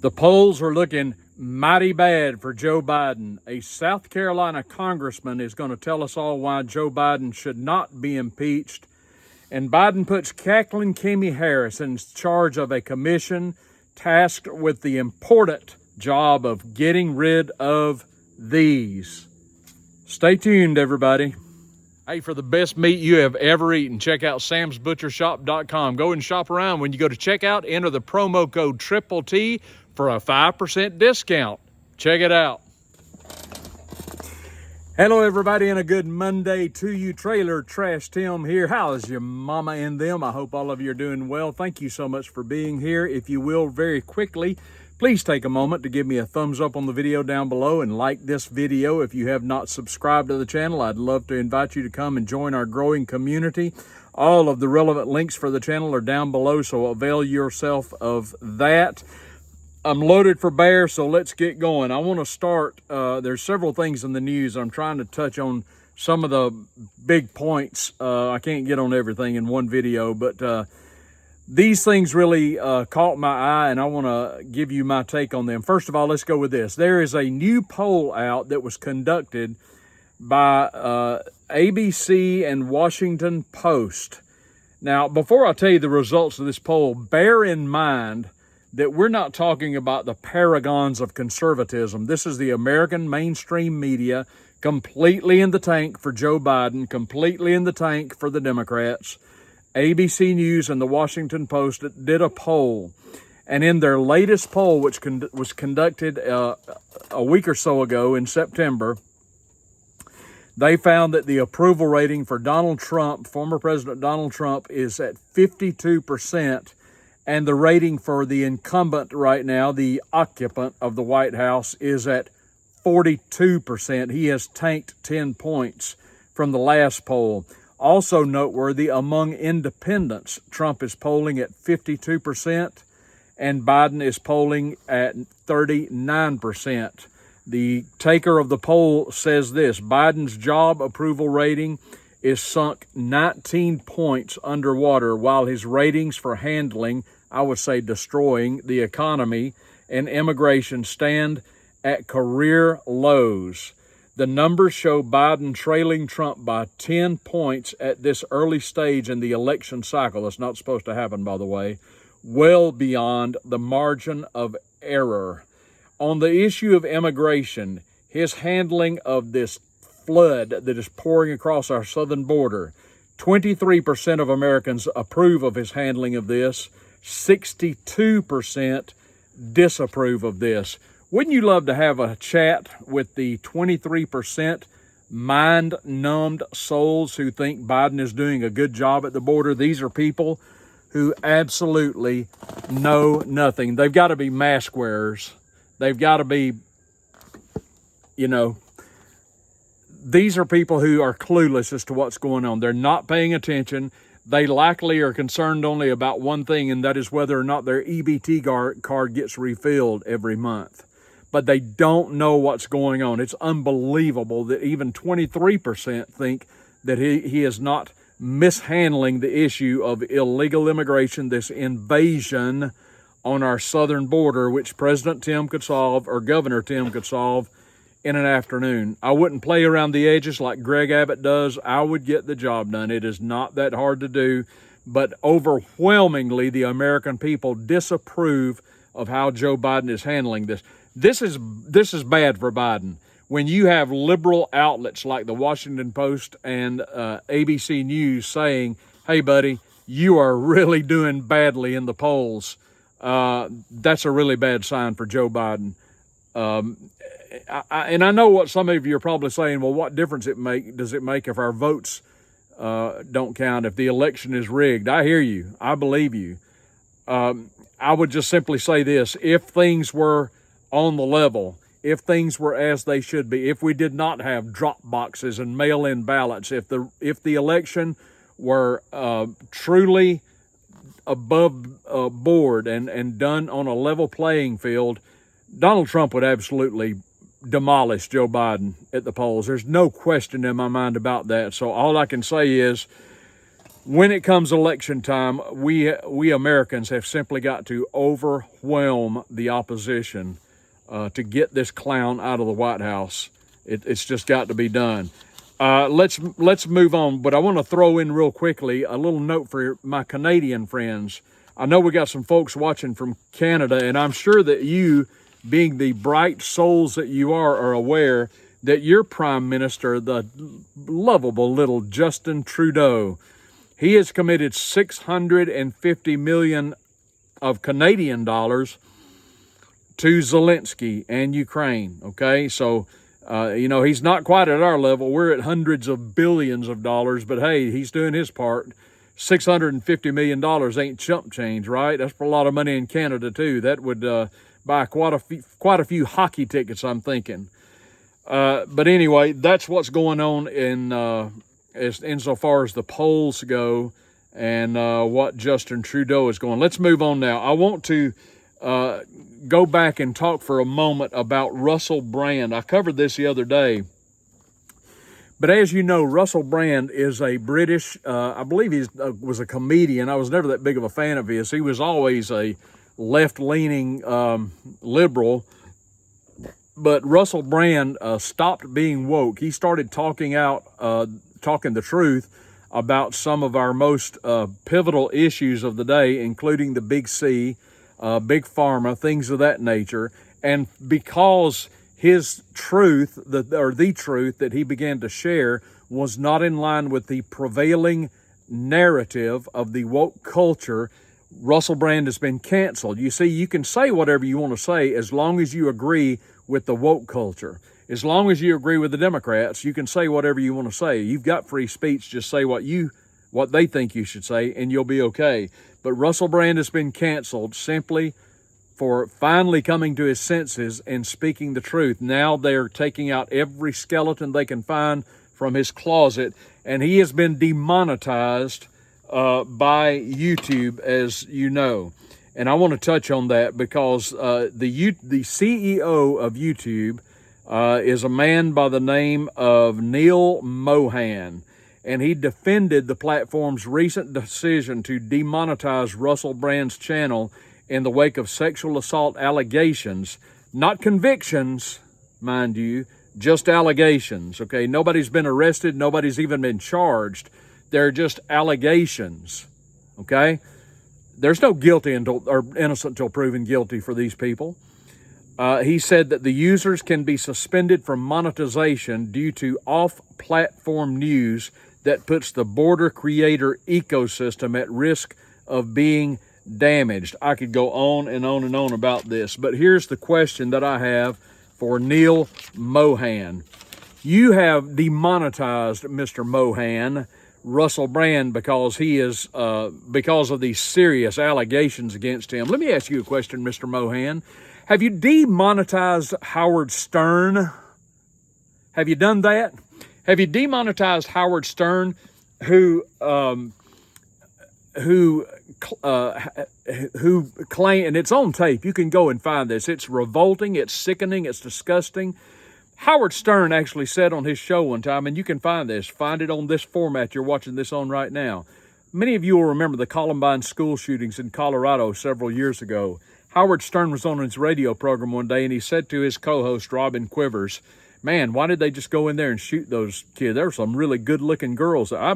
The polls are looking mighty bad for Joe Biden. A South Carolina congressman is going to tell us all why Joe Biden should not be impeached. And Biden puts Cacklin Kammy Harris in charge of a commission tasked with the important job of getting rid of these. Stay tuned, everybody. Hey, for the best meat you have ever eaten, check out samsbutchershop.com. Go and shop around. When you go to checkout, enter the promo code T for a 5% discount. Check it out. Hello, everybody, and a good Monday to you. Trailer Trash Tim here. How's your mama and them? I hope all of you are doing well. Thank you so much for being here. If you will, very quickly, please take a moment to give me a thumbs up on the video down below and like this video. If you have not subscribed to the channel, I'd love to invite you to come and join our growing community. All of the relevant links for the channel are down below, so avail yourself of that. I'm loaded for bear, so let's get going. I want to start, there's several things in the news. I'm trying to touch on some of the big points. I can't get on everything in one video, but these things really caught my eye, and I want to give you my take on them. First of all, let's go with this. There is a new poll out that was conducted by ABC and Washington Post. Now, before I tell you the results of this poll, bear in mind that we're not talking about the paragons of conservatism. This is the American mainstream media, completely in the tank for Joe Biden, completely in the tank for the Democrats. ABC News and the Washington Post did a poll. And in their latest poll, which was conducted a week or so ago in September, they found that the approval rating for Donald Trump, former President Donald Trump, is at 52%. And the rating for the incumbent right now, the occupant of the White House, is at 42%. He has tanked 10 points from the last poll. Also noteworthy, among independents, Trump is polling at 52%, and Biden is polling at 39%. The taker of the poll says this: Biden's job approval rating is sunk 19 points underwater, while his ratings for handling, I would say destroying, the economy and immigration stand at career lows. The numbers show Biden trailing Trump by 10 points at this early stage in the election cycle. That's not supposed to happen, by the way, well beyond the margin of error. On the issue of immigration, his handling of this flood that is pouring across our southern border, 23% of Americans approve of his handling of this, 62% disapprove of this. Wouldn't you love to have a chat with the 23% mind-numbed souls who think Biden is doing a good job at the border? These are people who absolutely know nothing. They've got to be mask wearers. They've got to be, these are people who are clueless as to what's going on. They're not paying attention. They likely are concerned only about one thing, and that is whether or not their EBT card gets refilled every month. But they don't know what's going on. It's unbelievable that even 23% think that he is not mishandling the issue of illegal immigration, this invasion on our southern border, which President Tim could solve, or Governor Tim could solve, in an afternoon. I wouldn't play around the edges like Greg Abbott does. I would get the job done. It is not that hard to do, but overwhelmingly the American people disapprove of how Joe Biden is handling this. This is bad for Biden. When you have liberal outlets like the Washington Post and ABC News saying, hey, buddy, you are really doing badly in the polls, that's a really bad sign for Joe Biden. And I know what some of you are probably saying, well, what difference does it make if our votes don't count, if the election is rigged? I hear you. I believe you. I would just simply say this: if things were on the level, if things were as they should be, if we did not have drop boxes and mail-in ballots, if the election were truly above board and done on a level playing field, Donald Trump would absolutely demolish Joe Biden at the polls. There's no question in my mind about that. So all I can say is when it comes election time, we Americans have simply got to overwhelm the opposition to get this clown out of the White House. It's just got to be done. Let's move on, but I want to throw in real quickly a little note for my Canadian friends. I know we got some folks watching from Canada, and I'm sure that you, being the bright souls that you are aware that your Prime Minister, the lovable little Justin Trudeau, he has committed $650 million of Canadian dollars to Zelensky and Ukraine. Okay, so he's not quite at our level. We're at hundreds of billions of dollars, but hey, he's doing his part. $650 million ain't chump change, right? That's a lot of money in Canada too. That would buy quite a few hockey tickets, I'm thinking. But anyway, that's what's going on insofar as the polls go, and what Justin Trudeau is going. Let's move on now. I want to go back and talk for a moment about Russell Brand. I covered this the other day. But as you know, Russell Brand is a British, I believe he was a comedian. I was never that big of a fan of his. He was always a left-leaning liberal. But Russell Brand stopped being woke. He started talking the truth about some of our most pivotal issues of the day, including the Big C, Big Pharma, things of that nature. And because his truth, the truth that he began to share was not in line with the prevailing narrative of the woke culture, Russell Brand has been canceled. You see, you can say whatever you want to say as long as you agree with the woke culture. As long as you agree with the Democrats, you can say whatever you want to say. You've got free speech. Just say what they think you should say, and you'll be okay. But Russell Brand has been canceled simply for finally coming to his senses and speaking the truth. Now they're taking out every skeleton they can find from his closet, and he has been demonetized by YouTube, as you know. And I want to touch on that because the CEO of YouTube is a man by the name of Neil Mohan, and he defended the platform's recent decision to demonetize Russell Brand's channel in the wake of sexual assault allegations, not convictions, mind you, just allegations, okay? Nobody's been arrested. Nobody's even been charged. They're just allegations, okay? There's no guilty or innocent until proven guilty for these people. He said that the users can be suspended from monetization due to off-platform news that puts the border creator ecosystem at risk of being damaged. I could go on and on and on about this, but here's the question that I have for Neil Mohan. You have demonetized, Mr. Mohan, Russell Brand because he is because of these serious allegations against him. Let me ask you a question, Mr. Mohan. Have you demonetized Howard Stern? Have you done that? Have you demonetized Howard Stern, who claim, and it's on tape, you can go and find this, it's revolting, it's sickening, it's disgusting. Howard Stern actually said on his show one time, and you can find it on this format you're watching this on right now. Many of you will remember the Columbine school shootings in Colorado several years ago. Howard Stern was on his radio program one day, and he said to his co-host, Robin Quivers, man, why did they just go in there and shoot those kids? There were some really good-looking girls. I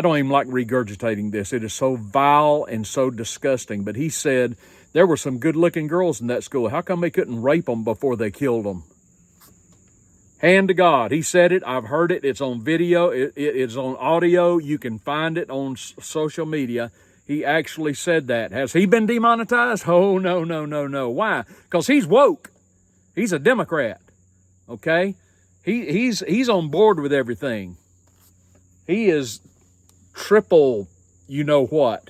don't even like regurgitating this. It is so vile and so disgusting. But he said there were some good-looking girls in that school. How come they couldn't rape them before they killed them? Hand to God. He said it. I've heard it. It's on video. It's on audio. You can find it on social media. He actually said that. Has he been demonetized? Oh, no. Why? Because he's woke. He's a Democrat. Okay? He's on board with everything. He is triple you know what.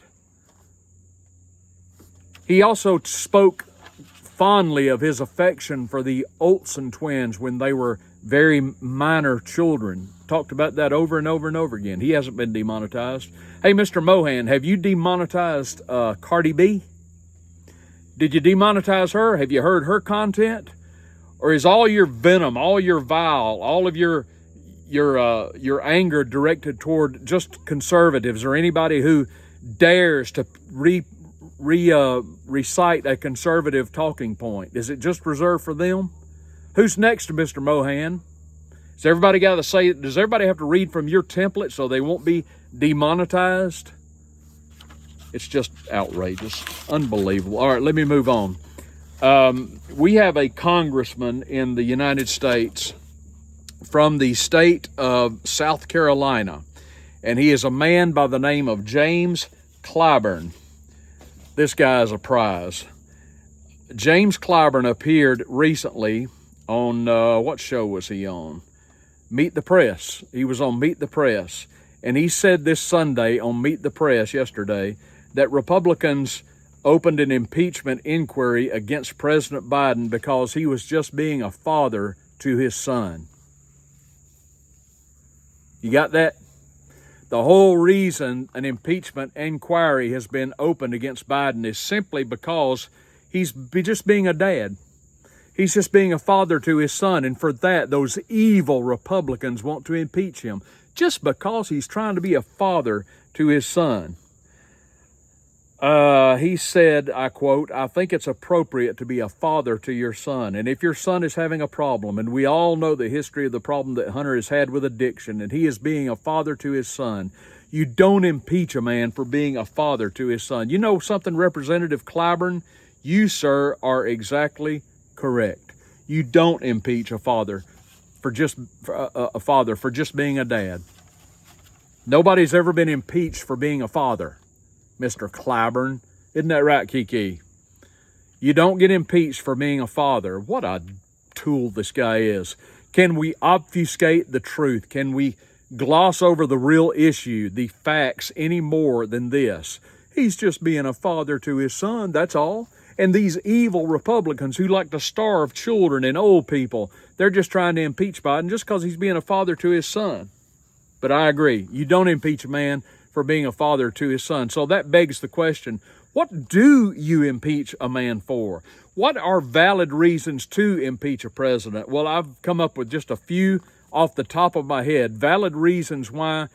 He also spoke fondly of his affection for the Olsen twins when they were very minor children. Talked about that over and over and over again. He hasn't been demonetized. Hey, Mr. Mohan, have you demonetized Cardi B? Did you demonetize her? Have you heard her content? Or is all your venom, all your vile, all of your your anger directed toward just conservatives or anybody who dares to recite a conservative talking point? Is it just reserved for them? Who's next to Mr. Mohan? Does everybody have to read from your template so they won't be demonetized? It's just outrageous, unbelievable. All right, let me move on. We have a congressman in the United States from the state of South Carolina, and he is a man by the name of James Clyburn. This guy is a prize. James Clyburn appeared recently on, what show was he on? Meet the Press. He was on Meet the Press, and he said this Sunday on Meet the Press yesterday that Republicans opened an impeachment inquiry against President Biden because he was just being a father to his son. You got that? The whole reason an impeachment inquiry has been opened against Biden is simply because he's just being a dad. He's just being a father to his son, and for that, those evil Republicans want to impeach him just because he's trying to be a father to his son. He said, I quote, "I think it's appropriate to be a father to your son. And if your son is having a problem, and we all know the history of the problem that Hunter has had with addiction, and he is being a father to his son, you don't impeach a man for being a father to his son." You know something, Representative Clyburn? You, sir, are exactly correct. You don't impeach a father for just being a dad. Nobody's ever been impeached for being a father, Mr. Clyburn. Isn't that right, Kiki? You don't get impeached for being a father. What a tool this guy is. Can we obfuscate the truth? Can we gloss over the real issue, the facts, any more than this? He's just being a father to his son, that's all. And these evil Republicans who like to starve children and old people, they're just trying to impeach Biden just because he's being a father to his son. But I agree, you don't impeach a man for being a father to his son. So that begs the question, what do you impeach a man for? What are valid reasons to impeach a president? Well, I've come up with just a few off the top of my head, valid reasons why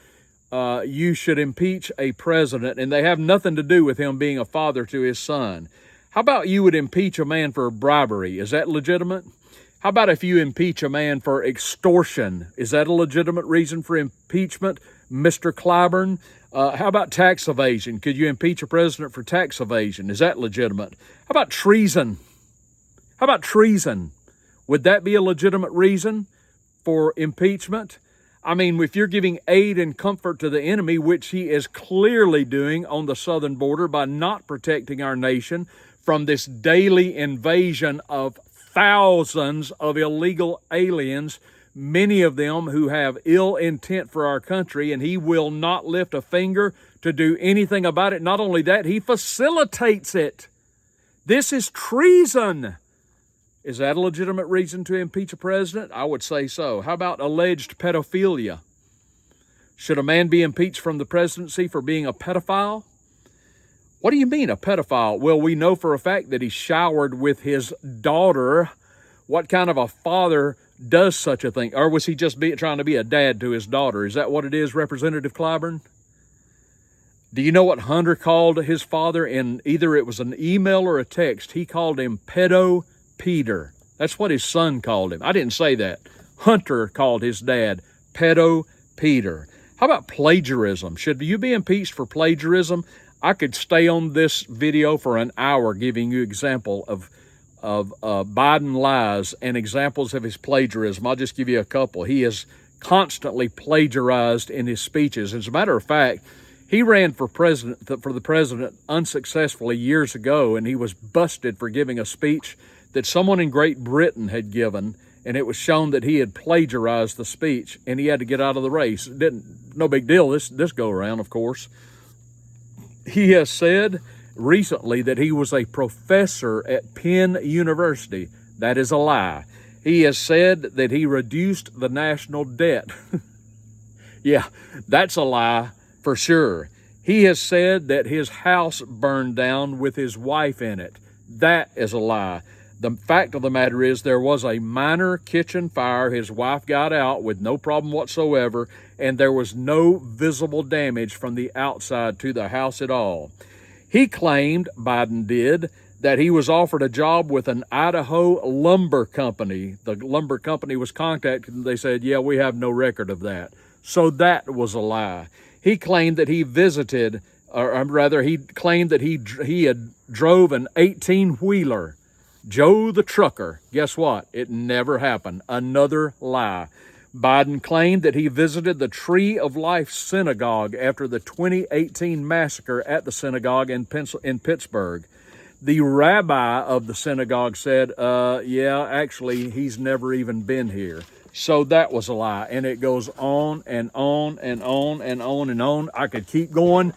you should impeach a president, and they have nothing to do with him being a father to his son. How about you would impeach a man for bribery? Is that legitimate? How about if you impeach a man for extortion? Is that a legitimate reason for impeachment, Mr. Clyburn? How about tax evasion? Could you impeach a president for tax evasion? Is that legitimate? How about treason? How about treason? Would that be a legitimate reason for impeachment? I mean, if you're giving aid and comfort to the enemy, which he is clearly doing on the southern border by not protecting our nation from this daily invasion of thousands of illegal aliens, many of them who have ill intent for our country, and he will not lift a finger to do anything about it. Not only that, he facilitates it. This is treason. Is that a legitimate reason to impeach a president? I would say so. How about alleged pedophilia? Should a man be impeached from the presidency for being a pedophile? What do you mean, a pedophile? Well, we know for a fact that he showered with his daughter. What kind of a father does such a thing? Or was he just trying to be a dad to his daughter? Is that what it is, Representative Clyburn? Do you know what Hunter called his father? In either it was an email or a text, he called him Pedo Peter. That's what his son called him. I didn't say that. Hunter called his dad Pedo Peter. How about plagiarism? Should you be impeached for plagiarism? I could stay on this video for an hour giving you example of Biden lies and examples of his plagiarism. I'll just give you a couple. He is constantly plagiarized in his speeches. As a matter of fact, he ran for the president unsuccessfully years ago, and he was busted for giving a speech that someone in Great Britain had given, and it was shown that he had plagiarized the speech, and he had to get out of the race. No big deal this go around, of course. He has said recently that he was a professor at Penn University. That is a lie. He has said that he reduced the national debt. Yeah, that's a lie for sure. He has said that his house burned down with his wife in it. That is a lie. The fact of the matter is there was a minor kitchen fire. His wife got out with no problem whatsoever, and there was no visible damage from the outside to the house at all. He claimed, Biden did, that he was offered a job with an Idaho lumber company. The lumber company was contacted and they said, yeah, we have no record of that. So that was a lie. He claimed that he visited, or rather he claimed that he had drove an 18-wheeler, Joe the trucker. Guess what? It never happened. Another lie. Biden claimed that he visited the Tree of Life synagogue after the 2018 massacre at the synagogue in Pittsburgh. The rabbi of the synagogue said, yeah, actually, he's never even been here. So that was a lie. And it goes on and on and on and on and on. I could keep going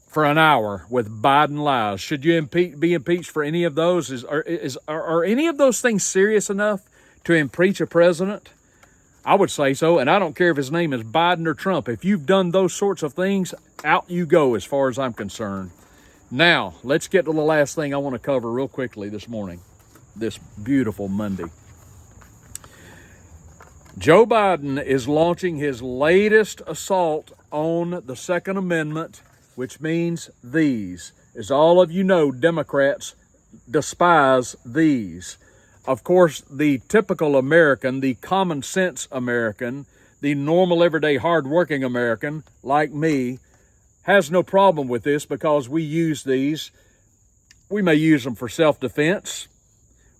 for an hour with Biden lies. Should you be impeached for any of those? Are any of those things serious enough to impeach a president? I would say so, and I don't care if his name is Biden or Trump. If you've done those sorts of things, out you go as far as I'm concerned. Now, let's get to the last thing I want to cover real quickly this morning, this beautiful Monday. Joe Biden is launching his latest assault on the Second Amendment, which means these. As all of you know, Democrats despise these. Of course, the typical American, the common sense American, the normal, everyday, hardworking American, like me, has no problem with this because we use these. We may use them for self-defense.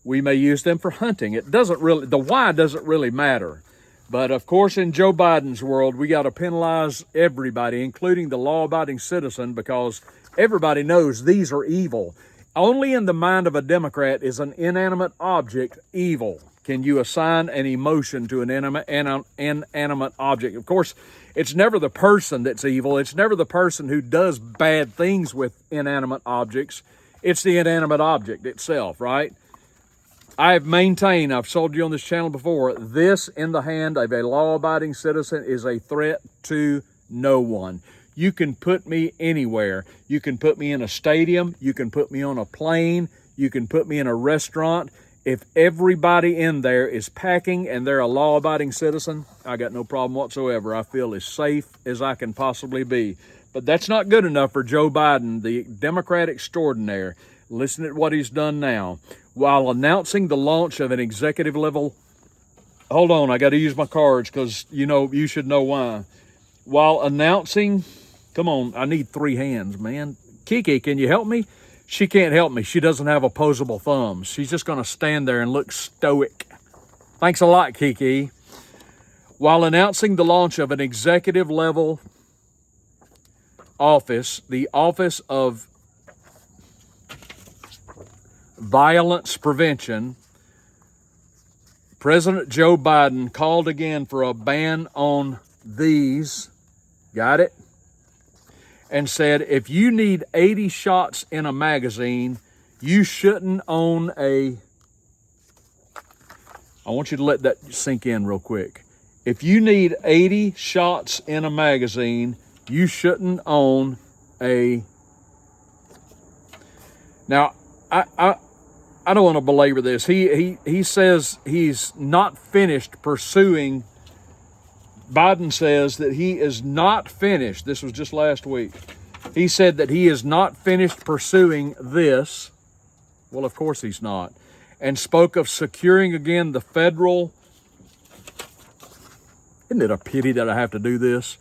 We may use them for hunting. The why doesn't really matter. But of course, in Joe Biden's world, we got to penalize everybody, including the law-abiding citizen, because everybody knows these are evil. Only in the mind of a Democrat is an inanimate object evil. Can you assign an emotion to an inanimate object? Of course, it's never the person that's evil. It's never the person who does bad things with inanimate objects. It's the inanimate object itself, right? I've maintained, I've told you on this channel before, this in the hand of a law-abiding citizen is a threat to no one. You can put me anywhere. You can put me in a stadium. You can put me on a plane. You can put me in a restaurant. If everybody in there is packing and they're a law-abiding citizen, I got no problem whatsoever. I feel as safe as I can possibly be. But that's not good enough for Joe Biden, the Democrat extraordinaire. Listen to what he's done now. While announcing the launch of an executive level... Hold on, I got to use my cards because, you should know why. While announcing... Come on, I need 3 hands, man. Kiki, can you help me? She can't help me. She doesn't have opposable thumbs. She's just going to stand there and look stoic. Thanks a lot, Kiki. While announcing the launch of an executive-level office, the Office of Violence Prevention, President Joe Biden called again for a ban on these. Got it? And said, if you need 80 shots in a magazine, you shouldn't own a... I want you to let that sink in real quick. If you need 80 shots in a magazine, you shouldn't own a... Now, I don't want to belabor this. He says he's not finished pursuing... Biden says that he is not finished. This was just last week. He said that he is not finished pursuing this. Well, of course he's not. And spoke of securing again the federal... Isn't it a pity that I have to do this?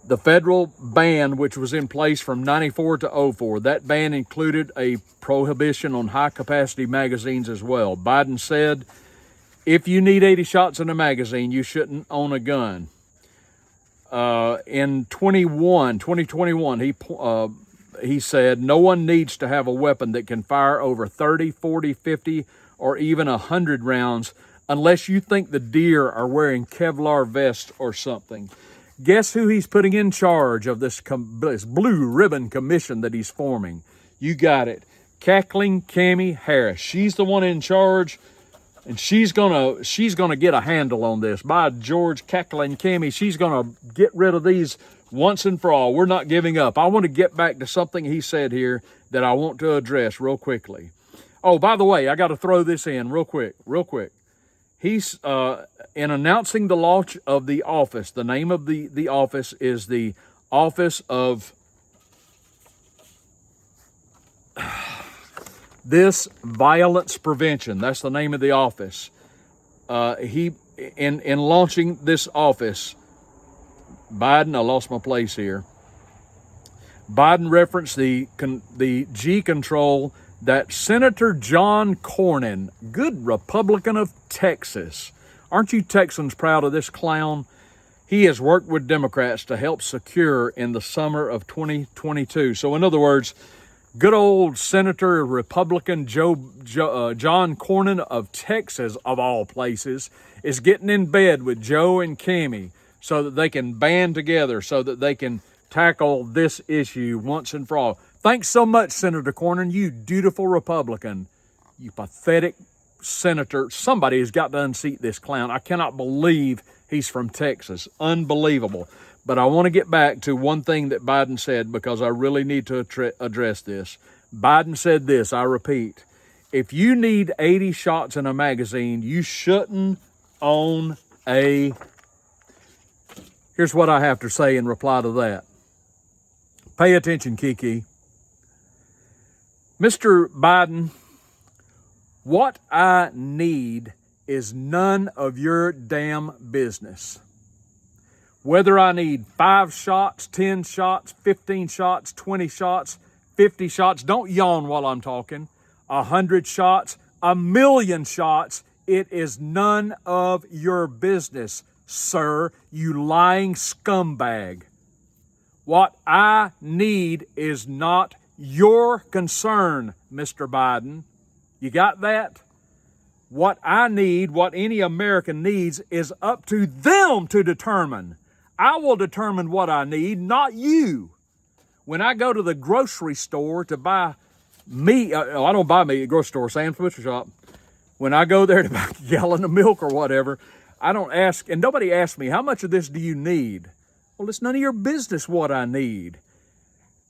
The federal ban, which was in place from 94 to 04. That ban included a prohibition on high-capacity magazines as well. Biden said... If you need 80 shots in a magazine, you shouldn't own a gun. In 2021, he said, no one needs to have a weapon that can fire over 30, 40, 50, or even 100 rounds unless you think the deer are wearing Kevlar vests or something. Guess who he's putting in charge of this blue ribbon commission that he's forming? You got it. Cacklin Kammy Harris. She's the one in charge. And she's gonna get a handle on this. By George, Cacklin Kammy, she's gonna get rid of these once and for all. We're not giving up. I want to get back to something he said here that I want to address real quickly. Oh, by the way, I got to throw this in real quick. He's in announcing the launch of the office. The name of the office is the Office of This Violence Prevention. That's the name of the office. He in launching this office, Biden. I lost my place here. Biden referenced the G control that Senator John Cornyn, good Republican of Texas. Aren't you Texans proud of this clown? He has worked with Democrats to help secure in the summer of 2022. So in other words, good old Senator Republican John Cornyn of Texas, of all places, is getting in bed with Joe and Kammy so that they can band together, so that they can tackle this issue once and for all. Thanks so much, Senator Cornyn, you dutiful Republican. You pathetic senator. Somebody has got to unseat this clown. I cannot believe he's from Texas. Unbelievable. But I want to get back to one thing that Biden said, because I really need to address this. Biden said this, I repeat, if you need 80 shots in a magazine, you shouldn't own a... Here's what I have to say in reply to that. Pay attention, Kiki. Mr. Biden, what I need is none of your damn business. Whether I need 5 shots, 10 shots, 15 shots, 20 shots, 50 shots, don't yawn while I'm talking, 100 shots, 1,000,000 shots, it is none of your business, sir, you lying scumbag. What I need is not your concern, Mr. Biden. You got that? What I need, what any American needs, is up to them to determine. I will determine what I need, not you. When I go to the grocery store to buy meat, I don't buy meat at the grocery store, Sam's Butcher Shop. When I go there to buy a gallon of milk or whatever, I don't ask, and nobody asks me, how much of this do you need? Well, it's none of your business what I need.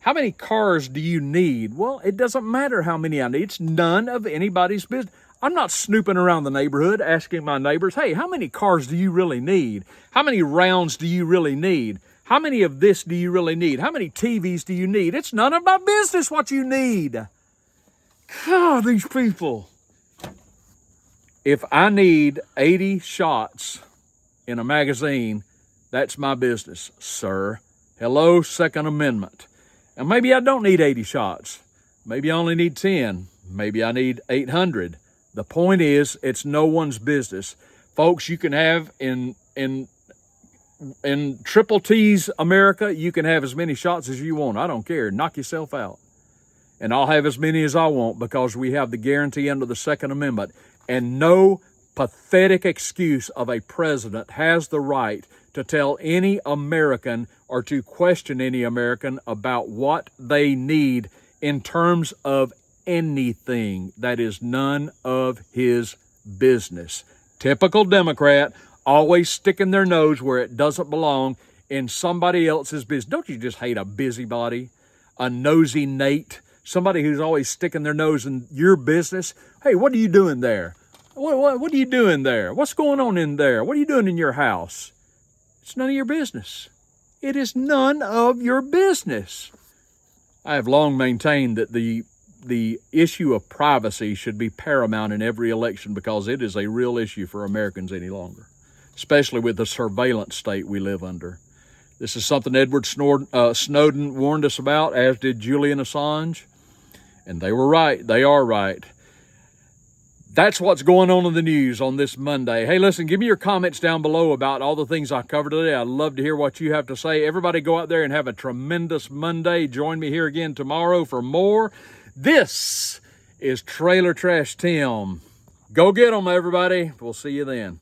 How many cars do you need? Well, it doesn't matter how many I need. It's none of anybody's business. I'm not snooping around the neighborhood asking my neighbors, hey, how many cars do you really need? How many rounds do you really need? How many of this do you really need? How many TVs do you need? It's none of my business what you need. God, these people. If I need 80 shots in a magazine, that's my business, sir. Hello, Second Amendment. And maybe I don't need 80 shots. Maybe I only need 10. Maybe I need 800. The point is, it's no one's business. Folks, you can have in Triple T's America, you can have as many shots as you want. I don't care. Knock yourself out. And I'll have as many as I want because we have the guarantee under the Second Amendment. And no pathetic excuse of a president has the right to tell any American or to question any American about what they need in terms of anything. That is none of his business. Typical Democrat, always sticking their nose where it doesn't belong in somebody else's business. Don't you just hate a busybody, a nosy Nate, somebody who's always sticking their nose in your business? Hey, what are you doing there? What are you doing there? What's going on in there? What are you doing in your house? It's none of your business. It is none of your business. I have long maintained that the issue of privacy should be paramount in every election because it is a real issue for Americans any longer, especially with the surveillance state we live under. This is something Edward Snowden warned us about, as did Julian Assange, and they were right. They are right. That's what's going on in the news on this Monday. Hey, listen, give me your comments down below about all the things I covered today. I'd love to hear what you have to say. Everybody go out there and have a tremendous Monday. Join me here again tomorrow for more. This is Trailer Trash Tim. Go get 'em, everybody. We'll see you then.